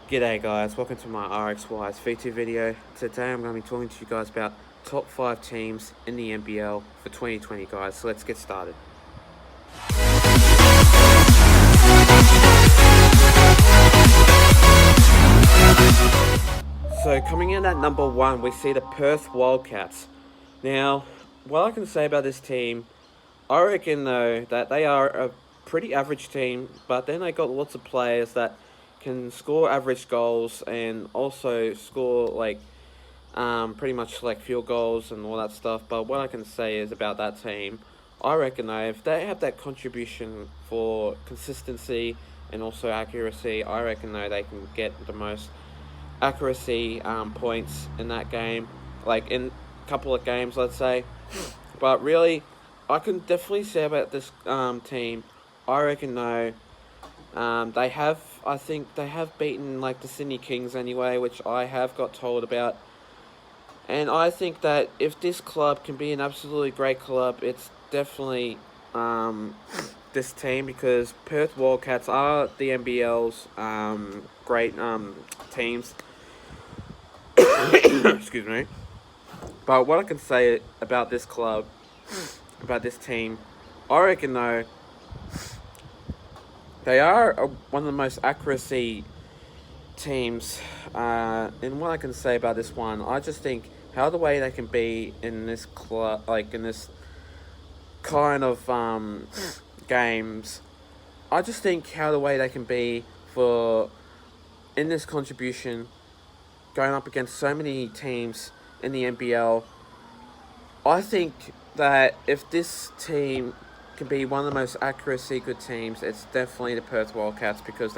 G'day guys, welcome to my Rxys V2 video. Today I'm going to be talking to you guys about top 5 teams in the NBL for 2020 guys, so let's get started. So coming in at number 1 we see the Perth Wildcats. Now, what I can say about this team, I reckon though that they are a pretty average team, but then they got lots of players that can score average goals and also score pretty much like field goals and all that stuff. But what I can say is about that team, I reckon though if they have that contribution for consistency and also accuracy, I reckon though they can get the most accuracy points in that game, like in a couple of games, let's say. But really, I can definitely say about this team, I reckon though, I think they have beaten like the Sydney Kings anyway, which I have got told about. And I think that if this club can be an absolutely great club, it's definitely this team, because Perth Wildcats are the NBL's great teams. Excuse me. But what I can say about this club, about this team, I reckon though, they are one of the most accuracy teams. And what I can say about this one, I just think how the way they can be in this club, like in this kind of games, I just think how the way they can be for in this contribution, going up against so many teams in the NBL. I think that if this team can be one of the most accuracy good teams, it's definitely the Perth Wildcats, because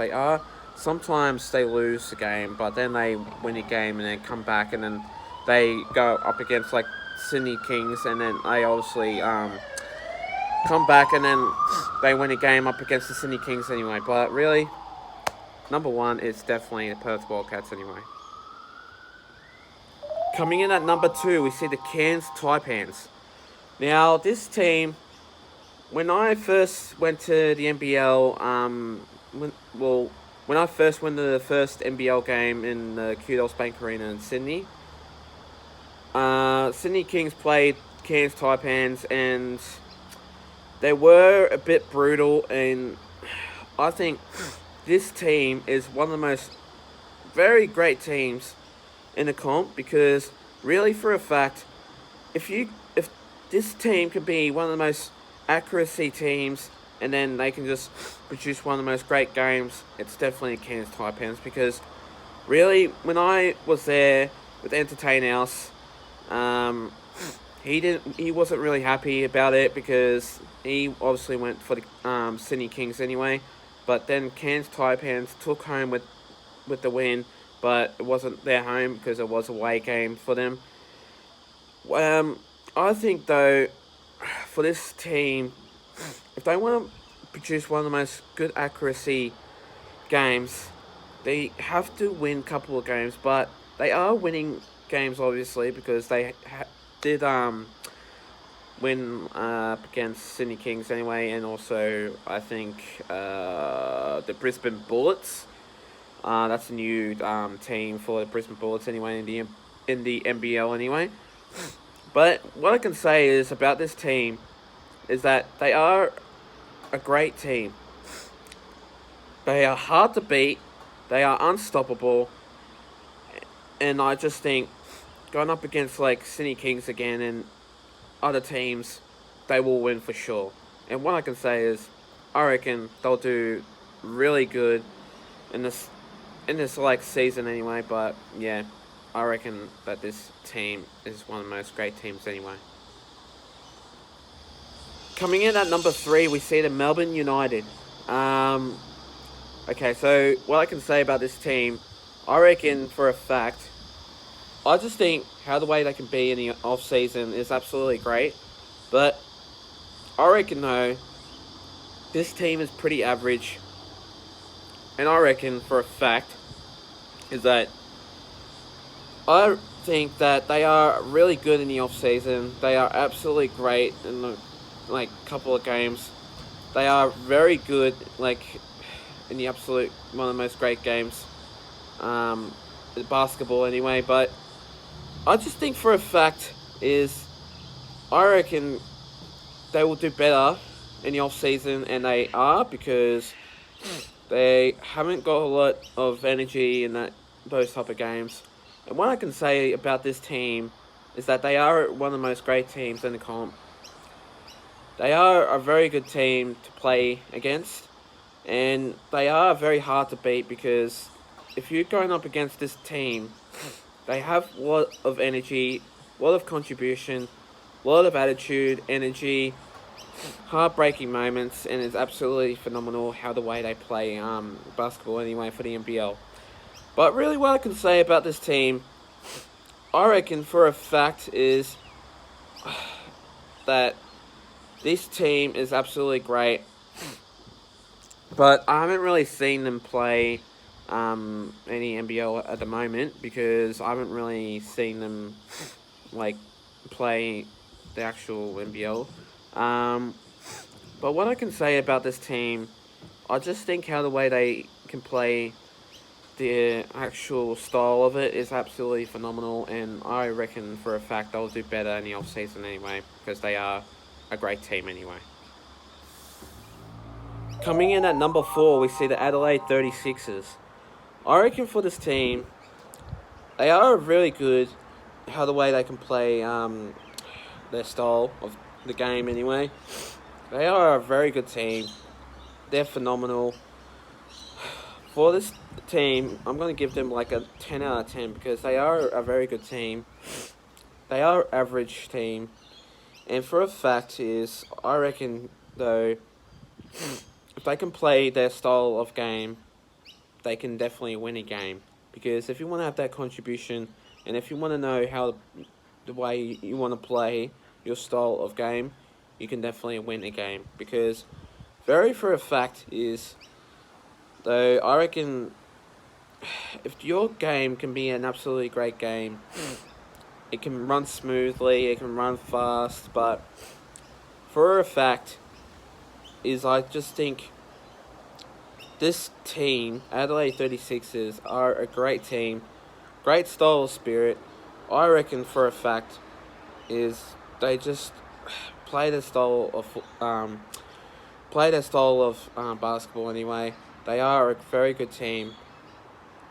sometimes they lose the game, but then they win a game and then come back, and then they go up against like Sydney Kings, and then they obviously come back and then they win a game up against the Sydney Kings anyway. But really, number 1 is definitely the Perth Wildcats anyway. Coming in at number 2, we see the Cairns Taipans. Now, this team, when I first went to the NBL, when I first went to the first NBL game in the Kudos Bank Arena in Sydney, Sydney Kings played Cairns Taipans, and they were a bit brutal, and I think this team is one of the most very great teams in the comp, because really for a fact, if this team can be one of the most accuracy teams and then they can just produce one of the most great games, it's definitely the Cairns Taipans. Because really, when I was there with Entertain House, he wasn't really happy about it, because he obviously went for the Sydney Kings anyway. But then Cairns Taipans took home with the win, but it wasn't their home because it was a away game for them. I think though, for this team, if they want to produce one of the most good accuracy games, they have to win a couple of games. But they are winning games obviously, because they did win against Sydney Kings anyway, and also I think the Brisbane Bullets. That's a new team for the Brisbane Bullets anyway, in the NBL anyway. But what I can say is about this team is that they are a great team. They are hard to beat. They are unstoppable. And I just think going up against like Sydney Kings again and other teams, they will win for sure. And what I can say is, I reckon they'll do really good in this like season anyway. But yeah, I reckon that this team is one of the most great teams anyway. Coming in at number 3, we see the Melbourne United. Okay, so what I can say about this team, I reckon for a fact, I just think how the way they can be in the off season is absolutely great. But I reckon though, this team is pretty average, and I reckon for a fact is that I think that they are really good in the off season. They are absolutely great in the couple of games. They are very good in the absolute one of the most great games. um, basketball anyway. But I just think for a fact is I reckon they will do better in the off season, and they are because they haven't got a lot of energy in those type of games. And what I can say about this team is that they are one of the most great teams in the comp. They are a very good team to play against, and they are very hard to beat because if you're going up against this team, they have a lot of energy, a lot of contribution, a lot of attitude, energy, heartbreaking moments, and it's absolutely phenomenal how the way they play basketball anyway for the NBL. But really, what I can say about this team, I reckon for a fact is that this team is absolutely great. But I haven't really seen them play any NBL at the moment because I haven't really seen them like play the actual NBL. But what I can say about this team, I just think how the way they can play the actual style of it is absolutely phenomenal, and I reckon for a fact they'll do better in the off season anyway because they are a great team anyway. Coming in at number 4, we see the Adelaide 36ers. I reckon for this team, they are really good how the way they can play their style of the game anyway. They are a very good team. They're phenomenal. For this team, I'm going to give them like a 10 out of 10 because they are a very good team. They are an average team. And for a fact is, I reckon though, if they can play their style of game, they can definitely win a game. Because if you want to have that contribution, and if you want to know how the way you want to play your style of game, you can definitely win a game. Because very for a fact is, though, I reckon if your game can be an absolutely great game, it can run smoothly, it can run fast, but for a fact is I just think this team, Adelaide 36ers, are a great team, great style of spirit. I reckon for a fact is they just play their style of basketball anyway. They are a very good team.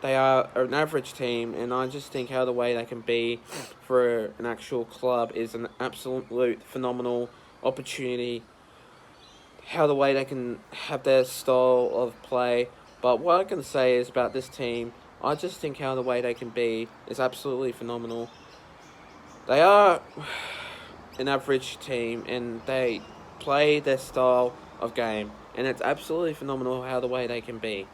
They are an average team, and I just think how the way they can be for an actual club is an absolute phenomenal opportunity. How the way they can have their style of play. But what I can say is about this team, I just think how the way they can be is absolutely phenomenal. They are an average team, and they play their style of game, and it's absolutely phenomenal how the way they can be.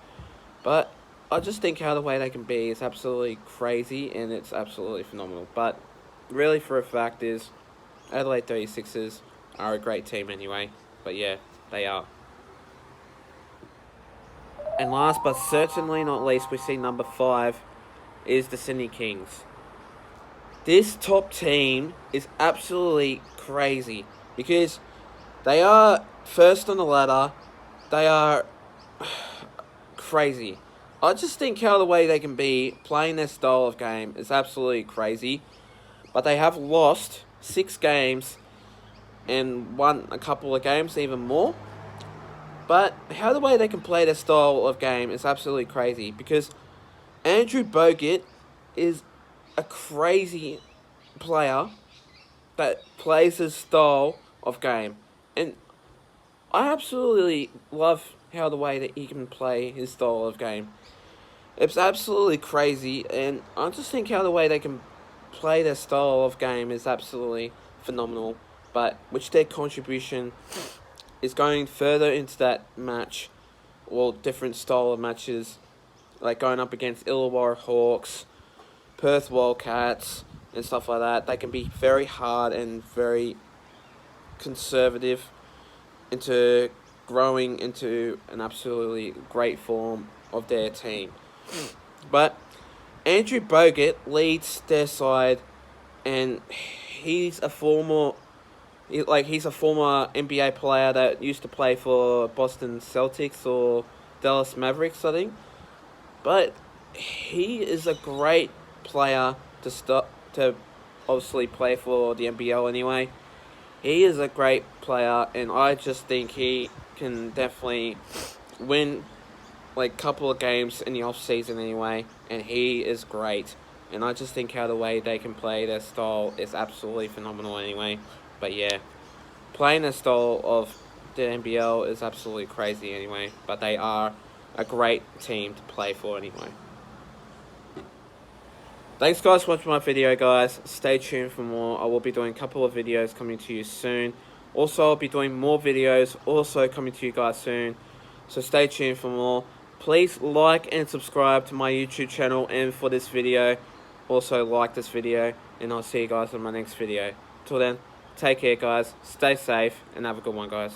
But I just think how the way they can be is absolutely crazy, and it's absolutely phenomenal. But really for a fact is Adelaide 36ers are a great team anyway. But yeah, they are. And last but certainly not least, we see number 5 is the Sydney Kings. This top team is absolutely crazy because they are first on the ladder. They are crazy. I just think how the way they can be playing their style of game is absolutely crazy. But they have lost 6 games and won a couple of games, even more. But how the way they can play their style of game is absolutely crazy because Andrew Bogut is a crazy player that plays his style of game. And I absolutely love how the way that he can play his style of game. It's absolutely crazy, and I just think how the way they can play their style of game is absolutely phenomenal. But which their contribution is going further into that match, or different style of matches, like going up against Illawarra Hawks, Perth Wildcats, and stuff like that. They can be very hard and very conservative into growing into an absolutely great form of their team. But Andrew Bogut leads their side, and he's a former NBA player that used to play for Boston Celtics or Dallas Mavericks, I think. But he is a great player to obviously play for the NBL anyway. He is a great player, and I just think he can definitely win like couple of games in the off season anyway, and he is great. And I just think how the way they can play their style is absolutely phenomenal anyway. But yeah, playing the style of the NBL is absolutely crazy anyway. But they are a great team to play for anyway. Thanks guys for watching my video, guys. Stay tuned for more. I will be doing a couple of videos coming to you soon. Also, I'll be doing more videos also coming to you guys soon. So stay tuned for more. Please like and subscribe to my YouTube channel and for this video. Also like this video, and I'll see you guys in my next video. Till then, take care guys, stay safe, and have a good one guys.